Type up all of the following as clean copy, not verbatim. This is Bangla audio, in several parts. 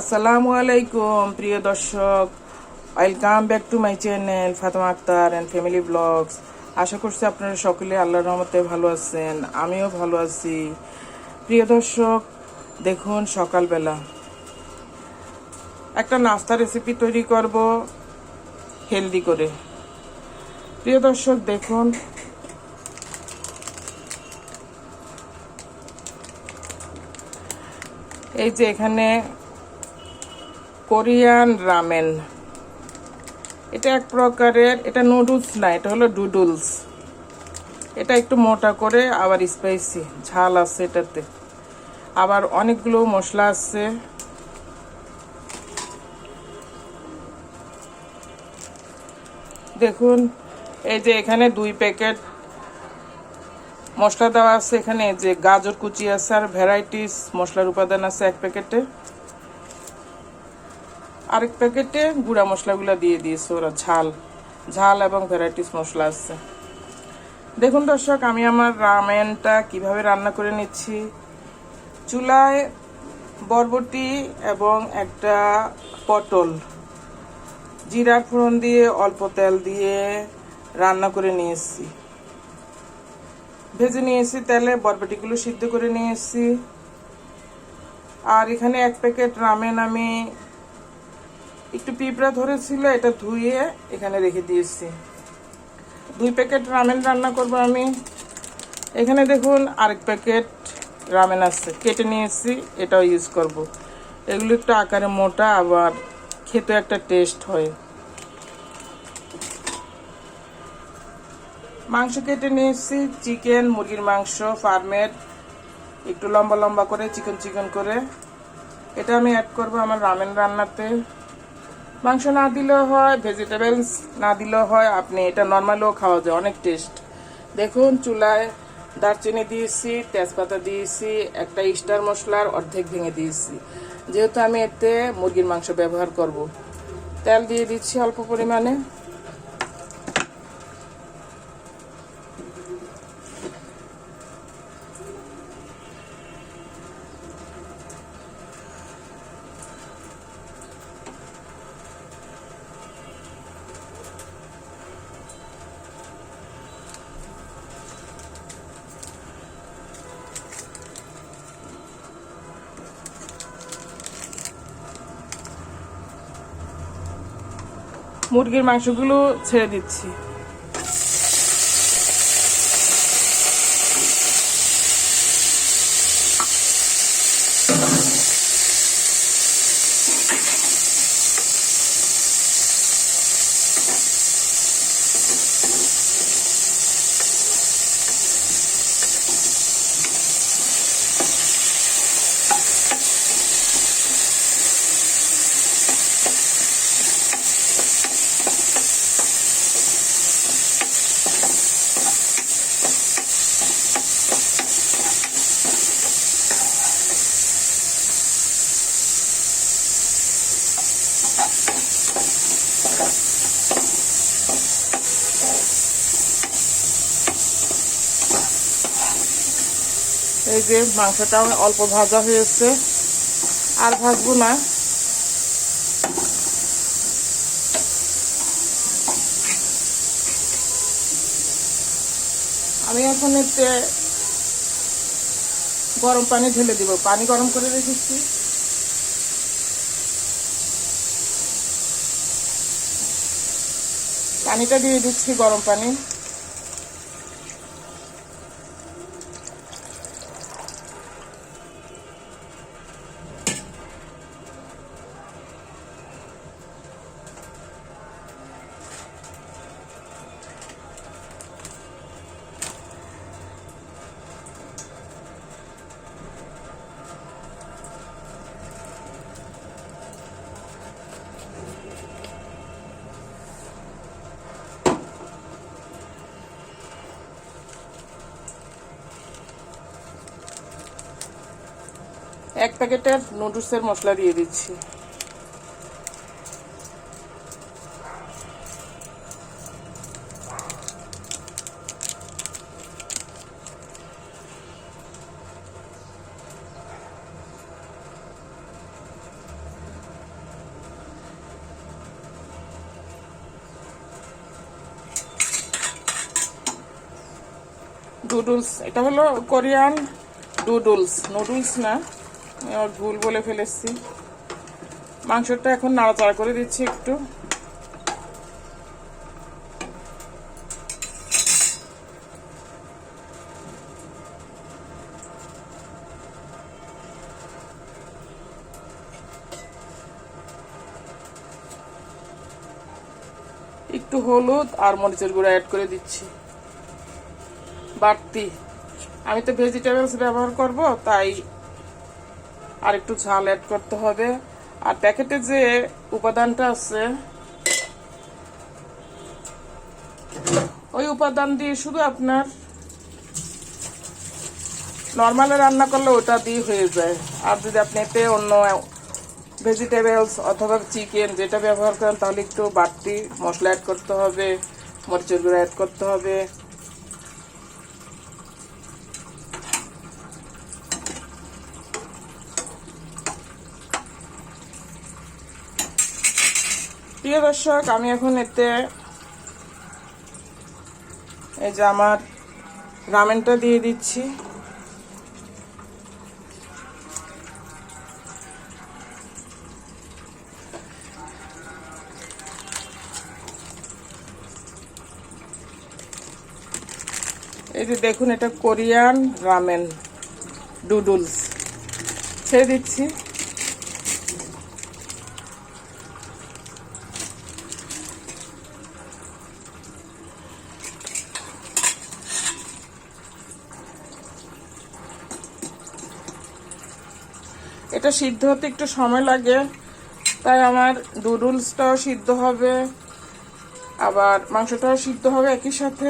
আসসালামু আলাইকুম প্রিয় দর্শক, welcome back to my channel Fatema Akter and family vlogs. আশা করছি আপনারা সকলে আল্লাহর রহমতে ভালো আছেন, আমিও ভালো আছি। প্রিয় দর্শক, দেখুন সকালবেলা একটা নাস্তা রেসিপি তৈরি করব হেলদি করে। প্রিয় দর্শক দেখুন, এই যে এখানে কোরিয়ান রামেন, এটা এক প্রকারের, এটা নুডলস না, এটা হলো ডুডলস। এটা একটু মোটা করে আবার স্পাইসি, ঝাল আছে এটাতে, আবার অনেকগুলো মশলা আছে। দেখুন এই যে এখানে 2 প্যাকেট মশলা দেওয়া আছে। এখানে যে গাজর কুচি আছে আর ভ্যারাইটিস মশলার উপাদান আছে এক প্যাকেটে। আরেক প্যাকেটে গুঁড়া মশলাগুলো দিয়ে দিয়েছে ওরা, ঝাল ঝাল এবং ভ্যারাইটিস মশলা আছে। দেখুন দর্শক, আমি আমার রামেনটা কিভাবে রান্না করে নিচ্ছি। চুলায় বরবটি এবং একটা পটল জিরার ফোড়ন দিয়ে অল্প তেল দিয়ে রান্না করে নিয়েছি, ভেজে নিয়েছি তেলে। বরবটিগুলো সিদ্ধ করে নিয়েছি। আর এখানে 1 প্যাকেট রামেন আমি একটু পিঁপড়া ধরেছিল, এটা ধুয়ে এখানে রেখে দিয়েছি। 2 প্যাকেট রামেন রান্না করব আমি। এখানে দেখুন আরেক প্যাকেট রামেন আছে, কেটে নিয়েছি, এটাও ইউজ করব। এগুলো একটু আকারে মোটা, আবার খেতে একটা টেস্ট হয়। মাংস কেটে নিয়েছি, চিকেন, মুরগির মাংস ফার্মের, একটু লম্বা লম্বা করে চিকন চিকন করে। এটা আমি অ্যাড করব আমার রামেন রান্নাতে। মাংস না দিলেও হয়, ভেজিটেবলস না দিলেও হয়, আপনি এটা নর্মালও খাওয়া যায়, অনেক টেস্ট। দেখুন চুলায় দারচিনি দিয়েছি, তেজপাতা দিয়েছি, একটা স্টার মশলার অর্ধেক ভেঙে দিয়েছি, যেহেতু আমি এতে মুরগির মাংস ব্যবহার করব। তেল দিয়ে দিচ্ছি অল্প পরিমাণে। মুরগির মাংসগুলো ছেড়ে দিচ্ছি। এই যে মাংসটা অল্প ভাজা হয়েছে, আর ভাজবো না। আমি এখন এতে গরম পানি ঢেলে দিব, পানি গরম করে রেখেছি। পানিটা দিয়ে দিচ্ছি, গরম পানি। এক প্যাকেটের নুডলসের মশলা দিয়ে দিচ্ছি। ডুডলস, এটা হলো কোরিয়ান ডুডলস, নুডলস না, আমি ভুল বলে ফেলেছি। মাংসটা এখন নাড়াচাড়া করে দিচ্ছি একটু। একটু হলুদ আর মরিচের গুঁড়া অ্যাড করে দিচ্ছি বাড়তি। আমি তো ভেজিটেবলস ব্যবহার করব, তাই আর একটু ঝাল অ্যাড করতে হবে। আর প্যাকেটে যে উপাদানটা আছে ওই উপাদান দিয়ে শুধু আপনার নর্মালে রান্না করলে ওটা দিয়ে হয়ে যায়। আর যদি আপনি এতে অন্য ভেজিটেবলস অথবা চিকেন যেটা ব্যবহার করেন তাহলে একটু বাড়তি মশলা অ্যাড করতে হবে, মরিচের গুঁড়া অ্যাড করতে হবে। প্রিয় দর্শক, আমি এখন এতে এই যে আমার রামেনটা দিয়ে দিচ্ছি। এই যে দেখুন, এটা কোরিয়ান রামেন ডুডলস ছেড়ে দিচ্ছি। এটা সিদ্ধ হতে একটু সময় লাগে, তাই আমার ডুডলসটাও সিদ্ধ হবে আবার মাংসটাও সিদ্ধ হবে একই সাথে।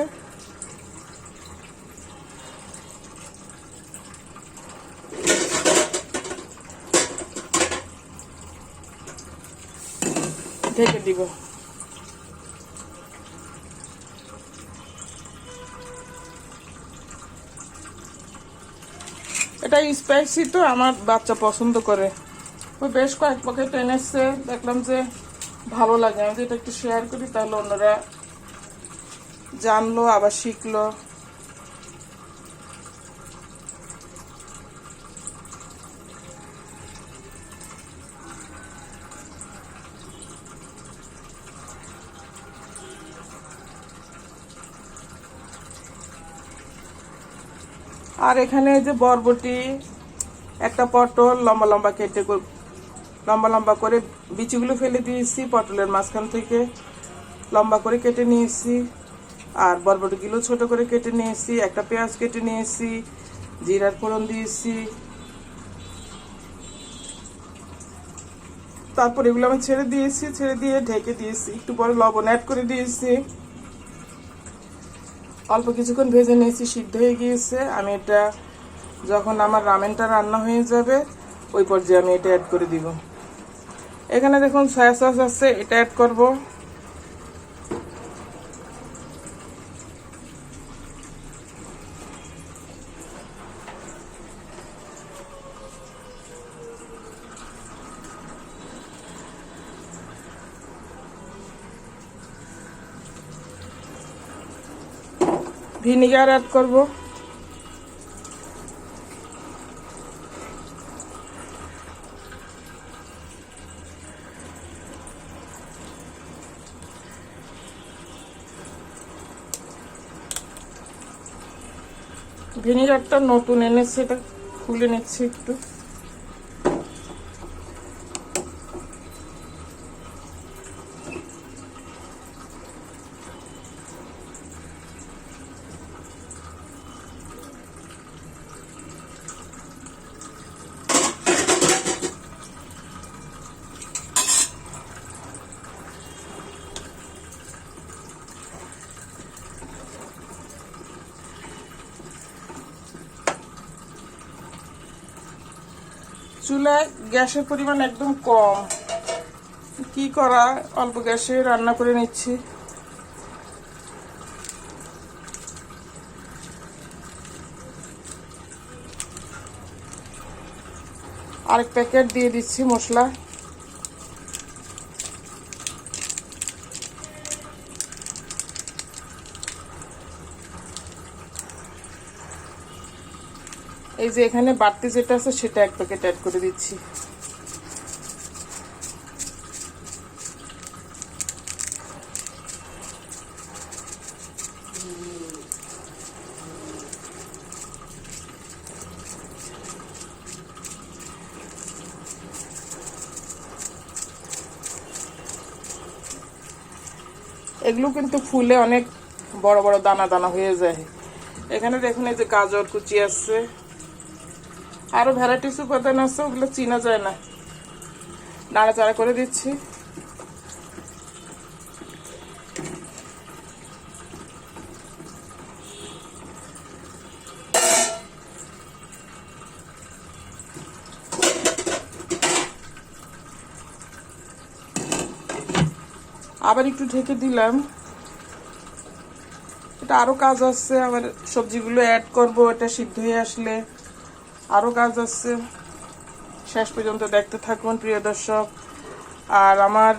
ঢেকে দিব। এটা স্পাইসি তো আমার বাচ্চা পছন্দ করে, ওই বেশ কয়েক প্যাকেট এনেছে, দেখলাম যে ভালো লাগে, আমি এটা একটু শেয়ার করি তাহলে অন্যরা জানলো আবার শিখলো। আর এখানে যে বরবটি, একটা পটল লম্বা লম্বা কেটে লম্বা লম্বা করে বিচিগুলো ফেলে দিয়েছি, পটলের মাঝখান থেকে লম্বা করে কেটে নিয়েছি। আর বরবটিগুলো ছোট করে কেটে নিয়েছি, একটা পেঁয়াজ কেটে নিয়েছি, জিরার ফোড়ন দিয়েছি। তারপর এগুলো আমি ছেড়ে দিয়েছি, ছেড়ে দিয়ে ঢেকে দিয়েছি, একটু পরে লবণ অ্যাড করে দিয়েছি। অল্প কিছুক্ষণ ভেজে নিয়েছি, সিদ্ধ হয়ে গিয়েছে। আমি এটা যখন আমার রামেনটা রান্না হয়ে যাবে ওই পর্যায়ে আমি এটা অ্যাড করে দিব। এখানে দেখুন সয়া সস আছে, এটা অ্যাড করব। ভিনিগার অ্যাড করব। ভিনিগারটা নতুন এনেছে, এটা খুলে নিচ্ছি একটু। চুলায় গ্যাসের পরিমাণ একদম কম, কি করা, অল্প গ্যাসে রান্না করে নিচ্ছি। আরেক প্যাকেট দিয়ে দিচ্ছি মশলা। এই যে এখানে বাড়তি যেটা আছে সেটা এক প্যাকেট অ্যাড করে দিচ্ছি। এগুলো কিন্তু ফুলে অনেক বড় বড় দানা দানা হয়ে যায়। এখানে দেখুন এই যে গাজর কুচি আছে, আরো ভ্যারাইটিস উপাদান আছে, ওগুলো চিনা যায় না। নাড়াচাড়া করে দিচ্ছি। আবার একটু ঢেকে দিলাম। এটা আরো কাজ আছে, আবার সবজিগুলো অ্যাড করব, এটা সিদ্ধ হয়ে আসলে আরো কাজ আছে। শেষ পর্যন্ত দেখতে থাকুন প্রিয় দর্শক। আর আমার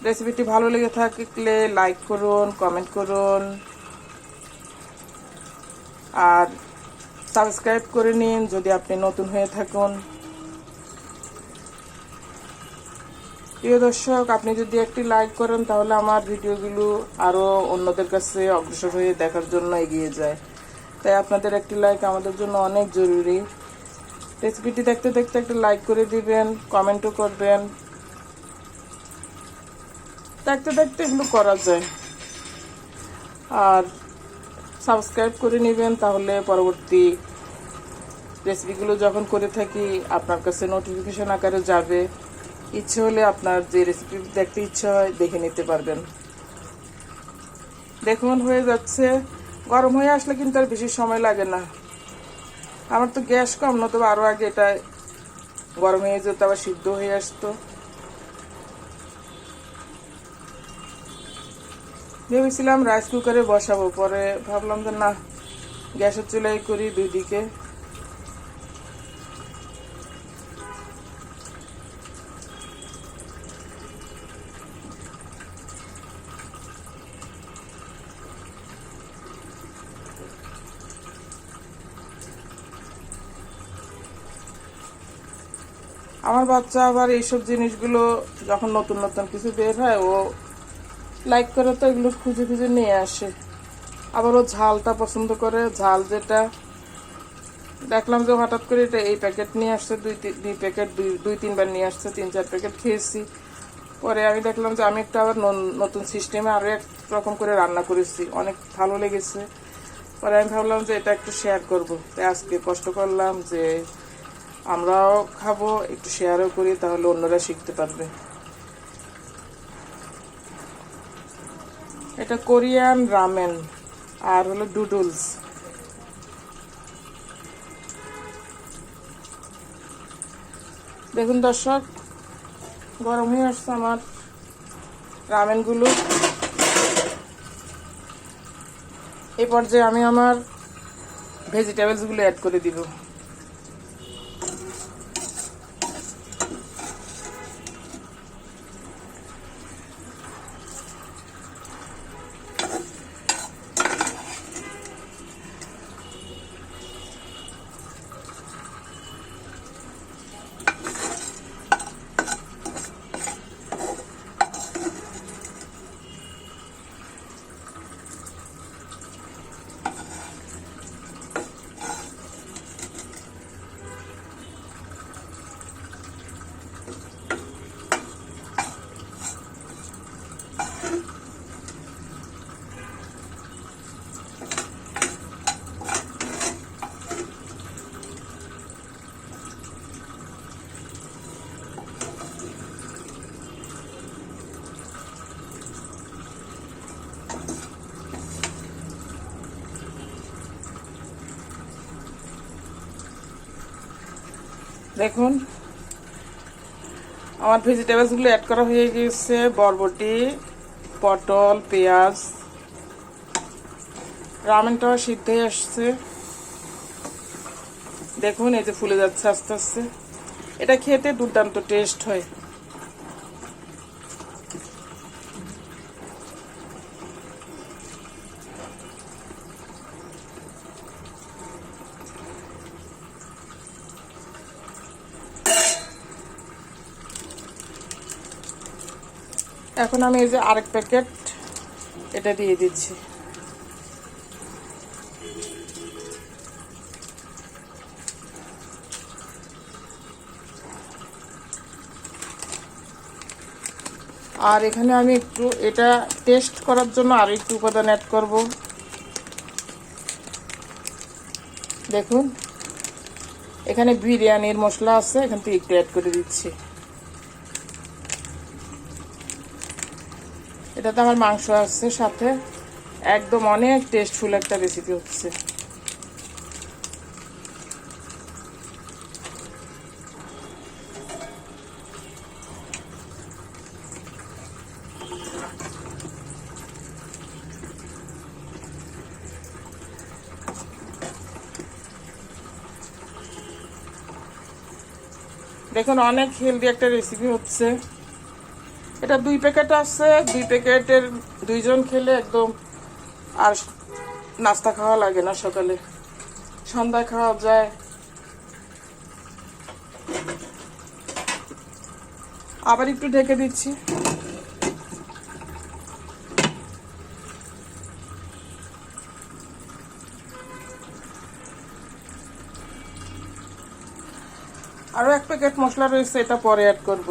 রেসিপিটি ভালো লেগে থাকলে লাইক করুন, কমেন্ট করুন, আর সাবস্ক্রাইব করে নিন যদি আপনি নতুন হয়ে থাকুন। প্রিয় দর্শক, আপনি যদি একটি লাইক করেন তাহলে আমার ভিডিওগুলো আরো অন্যদের কাছে অগ্রসর হয়ে দেখার জন্য এগিয়ে যায়। তাই আপনাদের একটি লাইক আমাদের জন্য অনেক জরুরি। রেসিপিটি দেখতে দেখতে একটা লাইক করে দিবেন, কমেন্টও করবেন। দেখতে দেখতে এগুলো করা যায়। আর সাবস্ক্রাইব করে নেবেন, তাহলে পরবর্তী রেসিপিগুলো যখন করে থাকি আপনার কাছে নোটিফিকেশন আকারে যাবে। ইচ্ছে হলে আপনার যে রেসিপি দেখতে ইচ্ছা হয় দেখে নিতে পারবেন। দেখুন হয়ে যাচ্ছে। গরম হয়ে আসলে কিন্তু আর বেশি সময় লাগে না। আমার তো গ্যাস কম, নতুবা আরো আগে এটা গরম হয়ে যেত, আবার সিদ্ধ হয়ে আসতো। ভেবেছিলাম রাইস কুকারে বসাবো, পরে ভাবলাম যে না, গ্যাসের চুলাই করি দুই দিকে। আমার বাচ্চা আবার এইসব জিনিসগুলো যখন নতুন নতুন কিছু বের হয় ও লাইক করে, তো এগুলো খুঁজে খুঁজে নিয়ে আসে। আবার ও ঝালটা পছন্দ করে। ঝাল যেটা দেখলাম যে হঠাৎ করে এটা এই প্যাকেট নিয়ে আসছে, দুই প্যাকেট দুই তিনবার নিয়ে আসছে, 3-4 প্যাকেট খেয়েছি। পরে আমি দেখলাম যে আমি একটু আবার নতুন সিস্টেমে আরো এক রকম করে রান্না করেছি, অনেক ভালো লেগেছে। পরে আমি ভাবলাম যে এটা একটু শেয়ার করবো। তাই আজকে কষ্ট করলাম যে আমরাও খাবো, একটু শেয়ারও করি, তাহলে অন্যরা শিখতে পারবে। এটা কোরিয়ান রামেন আর হলো ডুডলস। দেখুন দর্শক, গরম হয়ে আসছে আমার রামেনগুলো। এই পর্যায়ে আমি আমার ভেজিটেবলসগুলো অ্যাড করে দিব। দেখুন আমার ভেজিটেবলসগুলো অ্যাড করা হয়ে গেছে। বরবটি, পটল, পেঁয়াজ, রামেনটাও সিদ্ধ হয়ে আসছে। দেখুন এই যে ফুলে যাচ্ছে আস্তে আস্তে। এটা খেতে দুর্দান্ত টেস্ট হয়। এখন আমি এই যে আরেক প্যাকেট এটা দিয়ে দিচ্ছি। আর এখানে আমি একটু এটা টেস্ট করার জন্য আর একটু উপাদান অ্যাড করব। দেখুন এখানে বিরিয়ানির মশলা আছে, এখান থেকে একটু অ্যাড করে দিচ্ছি। এটাতে আমার মাংস আছে সাথে, একদম অনেক টেস্টফুল একটা রেসিপি হচ্ছে। দেখুন অনেক হেলদি একটা রেসিপি হচ্ছে। এটা 2 প্যাকেট আছে, 2 প্যাকেটের 2 জন খেলে একদম আর নাস্তা খাওয়া লাগে না, সকালে সন্ধ্যায় খাওয়া যায়। আবার একটু ঢেকে দিচ্ছি। আরো 1 প্যাকেট মশলা রয়েছে, এটা পরে অ্যাড করব।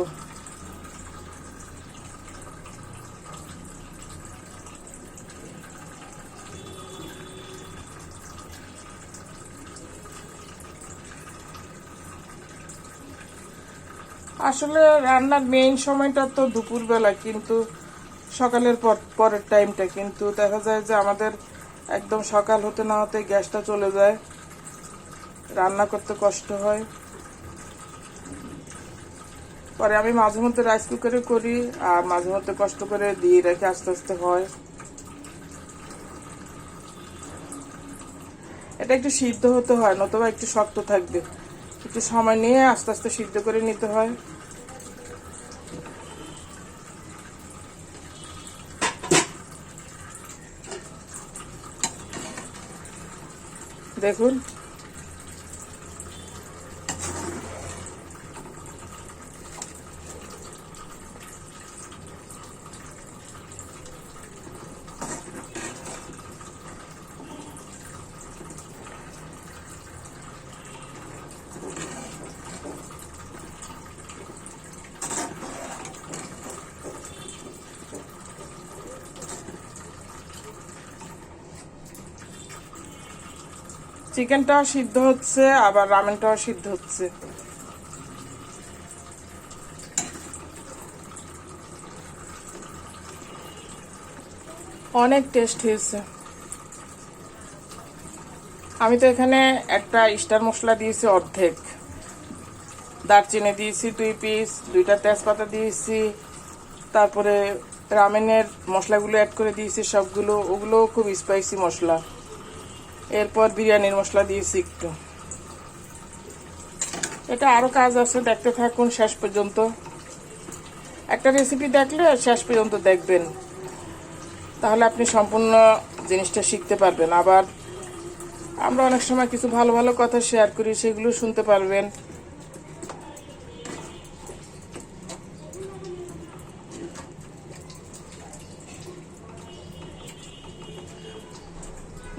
আসলে রান্নার মেইন সময়টা তো দুপুরবেলা, কিন্তু সকালের পরের টাইমটা, কিন্তু দেখা যায় যে আমাদের একদম সকাল হতে না হতে গ্যাসটা চলে যায়, রান্না করতে কষ্ট হয়। পরে আমি মাঝে মধ্যে রাইস কুকারে করি, আর মাঝে মধ্যে কষ্ট করে দিয়ে রেখে আস্তে আস্তে হয়। এটা একটু সিদ্ধ হতে হয়, নতুবা একটু শক্ত থাকবে, একটু সময় নিয়ে আস্তে আস্তে সিদ্ধ করে নিতে হয়। দেখুন চিকেনটাও সিদ্ধ হচ্ছে, আবার রামেনটাও সিদ্ধ হচ্ছে। অনেক টেস্ট হয়েছে। আমি তো এখানে একটা স্টার মশলা দিয়েছি অর্ধেক, দারচিনি দিয়েছি 2 পিস, 2টা তেজপাতা দিয়েছি, তারপরে রামেনের মশলাগুলো অ্যাড করে দিয়েছি সবগুলো, ওগুলো খুব স্পাইসি মশলা। এরপর বিরিয়ানির মশলা দিয়েছি একটু। এটা আরো কাজ আছে, দেখতে থাকুন শেষ পর্যন্ত। একটা রেসিপি দেখলে শেষ পর্যন্ত দেখবেন, তাহলে আপনি সম্পূর্ণ জিনিসটা শিখতে পারবেন। আবার আমরা অনেক সময় কিছু ভালো ভালো কথা শেয়ার করি, সেগুলো শুনতে পারবেন।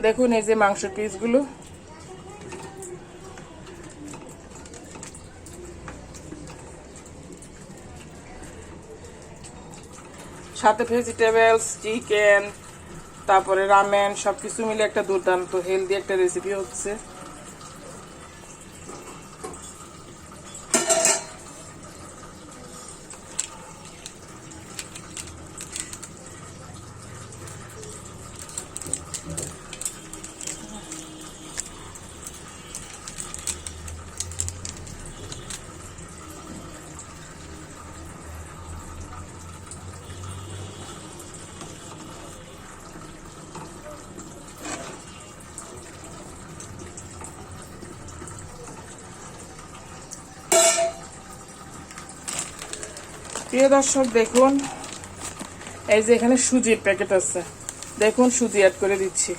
দেখুন এই যে মাংস পিসগুলো, সাথে ভেজিটেবলস, চিকেন, তারপরে রামেন, সবকিছু মিলে একটা দুর্দান্ত হেলদি একটা রেসিপি হচ্ছে। প্রিয় দর্শক দেখুন, এই যে এখানে সুজির প্যাকেট আছে, দেখুন সুজি অ্যাড করে দিচ্ছি।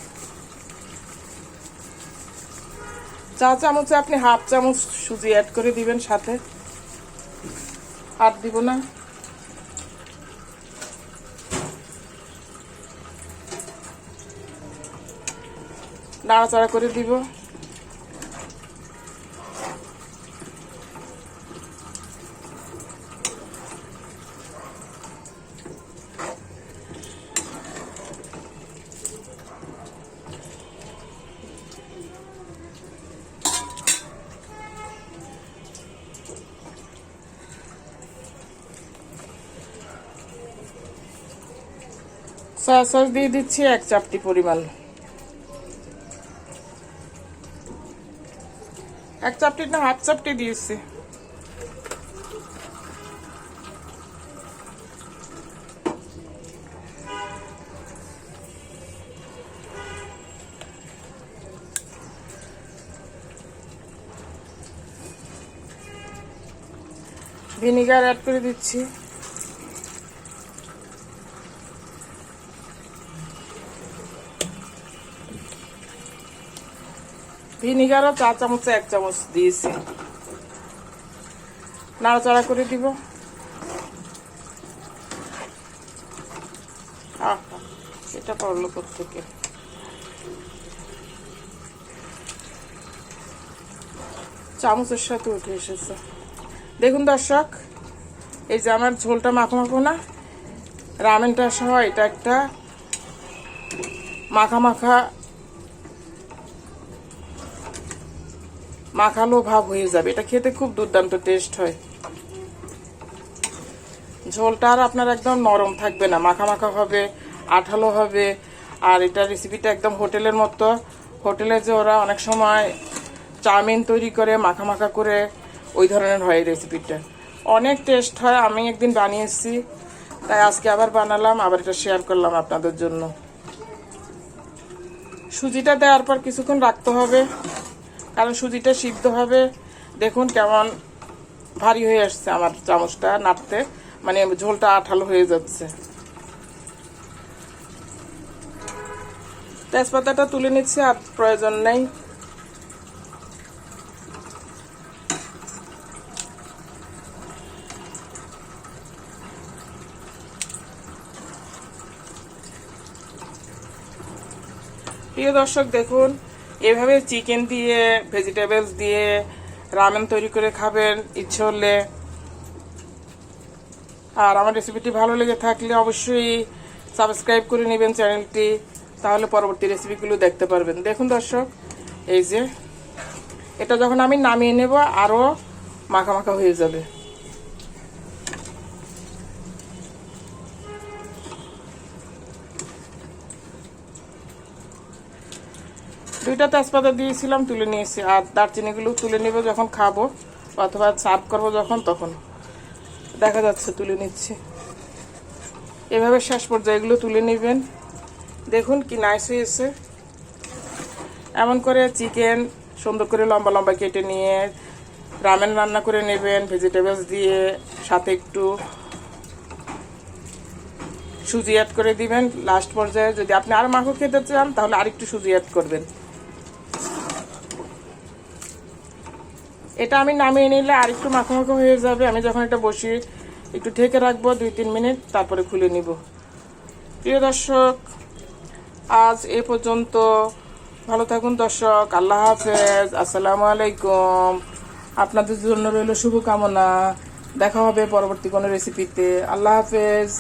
চা চামচে আপনি হাফ চামচ সুজি অ্যাড করে দিবেন সাথে, আর দিব না। নাড়াচাড়া করে দিব। সয়া সস দিয়ে দিচ্ছি 1 চামচি পরিমাণ। 1 চামচি না, 1/2 চামচি দিয়েছি। ভিনিগার অ্যাড করে দিচ্ছি। ভিনিগারও 4 চামচে 1 চামচ দিয়েছি। নাড়াচাড়া করে দিব। এটা পড়লো কোত্থেকে। চামচের সাথে উঠে এসেছে। দেখুন দর্শক, এই যে আমার ঝোলটা মাখো মাখো না, রামেনটা সহ এটা একটা মাখা মাখা মাখালো ভাব হয়ে যাবে। এটা খেতে খুব দুর্দান্ত টেস্ট হয়। ঝোলটা আর আপনার একদম নরম থাকবে না, মাখা মাখা হবে, আঠালো হবে। আর এটা রেসিপিটা একদম হোটেলের মতো। হোটেলে যে ওরা অনেক সময় চাউমিন তৈরি করে মাখা মাখা করে, ওই ধরনের হয় এই রেসিপিটা। অনেক টেস্ট হয়। আমি একদিন বানিয়েছি, তাই আজকে আবার বানালাম, আবার এটা শেয়ার করলাম আপনাদের জন্য। সুজিটা দেওয়ার পর কিছুক্ষণ রাখতে হবে, কারণ সুজিটা সিদ্ধ হবে। দেখুন কেমন ভারী হয়ে আসছে আমার চামচটা নাড়তে, মানে ঝোলটা আঠালো হয়ে যাচ্ছে। তেজপাতাটা তুলে নিচ্ছি, আর প্রয়োজন নেই। প্রিয় দর্শক, দেখুন এভাবে চিকেন দিয়ে, ভেজিটেবলস দিয়ে রামেন তৈরি করে খাবেন ইচ্ছে হলে। আর আমার রেসিপিটি ভালো লেগে থাকলে অবশ্যই সাবস্ক্রাইব করে নেবেন চ্যানেলটি, তাহলে পরবর্তী রেসিপিগুলো দেখতে পারবেন। দেখুন দর্শক, এই যে এটা যখন আমি নামিয়ে নেব আরও মাখা মাখা হয়ে যাবে। দুইটা তেজপাতা দিয়েছিলাম, তুলে নিয়েছি। আর দারচিনিগুলো তুলে নেব যখন খাবো, অথবা সার্ভ করবো যখন, তখন দেখা যাচ্ছে তুলে নিচ্ছি। এভাবে শেষ পর্যায়ে এগুলো তুলে নেবেন। দেখুন কি নাইস হয়েছে। এমন করে চিকেন সুন্দর করে লম্বা লম্বা কেটে নিয়ে রামেন রান্না করে নেবেন ভেজিটেবলস দিয়ে, সাথে একটু সুজি অ্যাড করে দিবেন লাস্ট পর্যায়ে। যদি আপনি আর মাখো খেতে চান তাহলে আরেকটু সুজি অ্যাড করবেন। এটা আমি নামিয়ে নিলে আরেকটু মাখো মাখো হয়ে যাবে। আমি যখন এটা বসিয়ে একটু ঢেকে রাখবো 2-3 মিনিট, তারপরে খুলে নিব। প্রিয় দর্শক, আজ এ পর্যন্ত। ভালো থাকুন দর্শক। আল্লাহ হাফেজ। আসসালামু আলাইকুম। আপনাদের জন্য রইল শুভকামনা। দেখা হবে পরবর্তী কোনো রেসিপিতে। আল্লাহ হাফেজ।